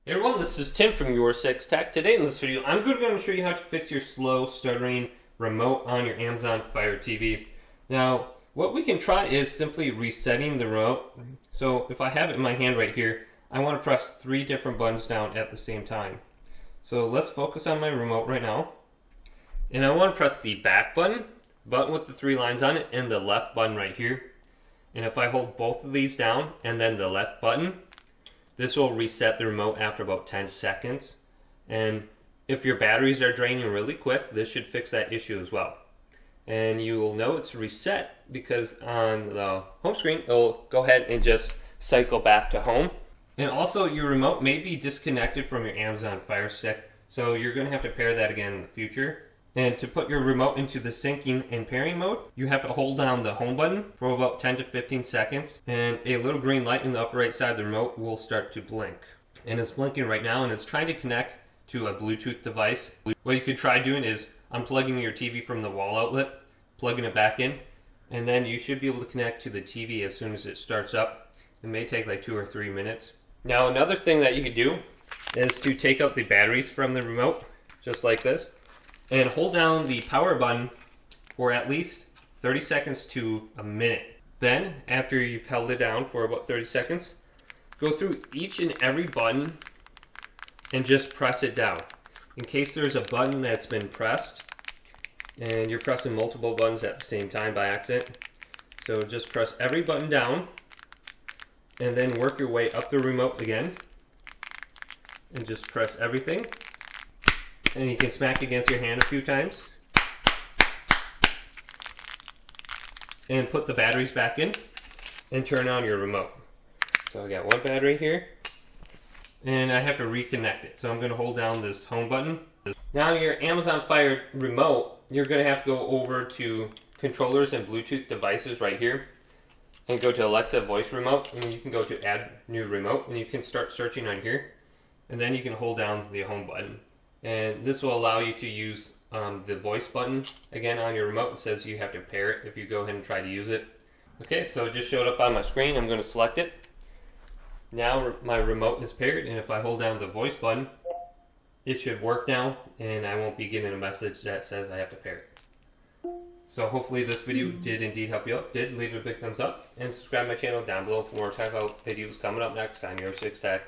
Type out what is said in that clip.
Hey everyone, this is Tim from YourSixTech. Today in this video, I'm going to show you how to fix your slow stuttering remote on your Amazon Fire TV. Now, what we can try is simply resetting the remote. So if I have it in my hand right here, I want to press 3 different buttons down at the same time. So let's focus on my remote right now. And I want to press the back button with the 3 lines on it, and the left button right here. And if I hold both of these down and then the left button, this will reset the remote after about 10 seconds. And if your batteries are draining really quick, this should fix that issue as well. And you will know it's reset because on the home screen, it will go ahead and just cycle back to home. And also your remote may be disconnected from your Amazon Fire Stick, so you're going to have to pair that again in the future. And to put your remote into the syncing and pairing mode, you have to hold down the home button for about 10 to 15 seconds, and a little green light in the upper right side of the remote will start to blink. And it's blinking right now, and it's trying to connect to a Bluetooth device. What you could try doing is unplugging your TV from the wall outlet, plugging it back in, and then you should be able to connect to the TV as soon as it starts up. It may take like 2 or 3 minutes. Now another thing that you could do is to take out the batteries from the remote, just like this, and hold down the power button for at least 30 seconds to a minute. Then, after you've held it down for about 30 seconds, go through each and every button and just press it down. In case there's a button that's been pressed and you're pressing multiple buttons at the same time by accident, so just press every button down and then work your way up the remote again and just press everything. And you can smack against your hand a few times. And put the batteries back in and turn on your remote. So I got one battery here. And I have to reconnect it. So I'm going to hold down this home button. Now your Amazon Fire remote, you're going to have to go over to controllers and Bluetooth devices right here. And go to Alexa voice remote. And you can go to add new remote. And you can start searching on here. And then you can hold down the home button. And this will allow you to use the voice button again on your remote. It says you have to pair it if you go ahead and try to use it. Okay, so it just showed up on my screen. I'm going to select it. Now my remote is paired, and if I hold down the voice button, it should work now, and I won't be getting a message that says I have to pair it. So hopefully this video did indeed help you out. If it did, leave it a big thumbs up, and subscribe to my channel down below for more tech out videos coming up next on YourSixTech.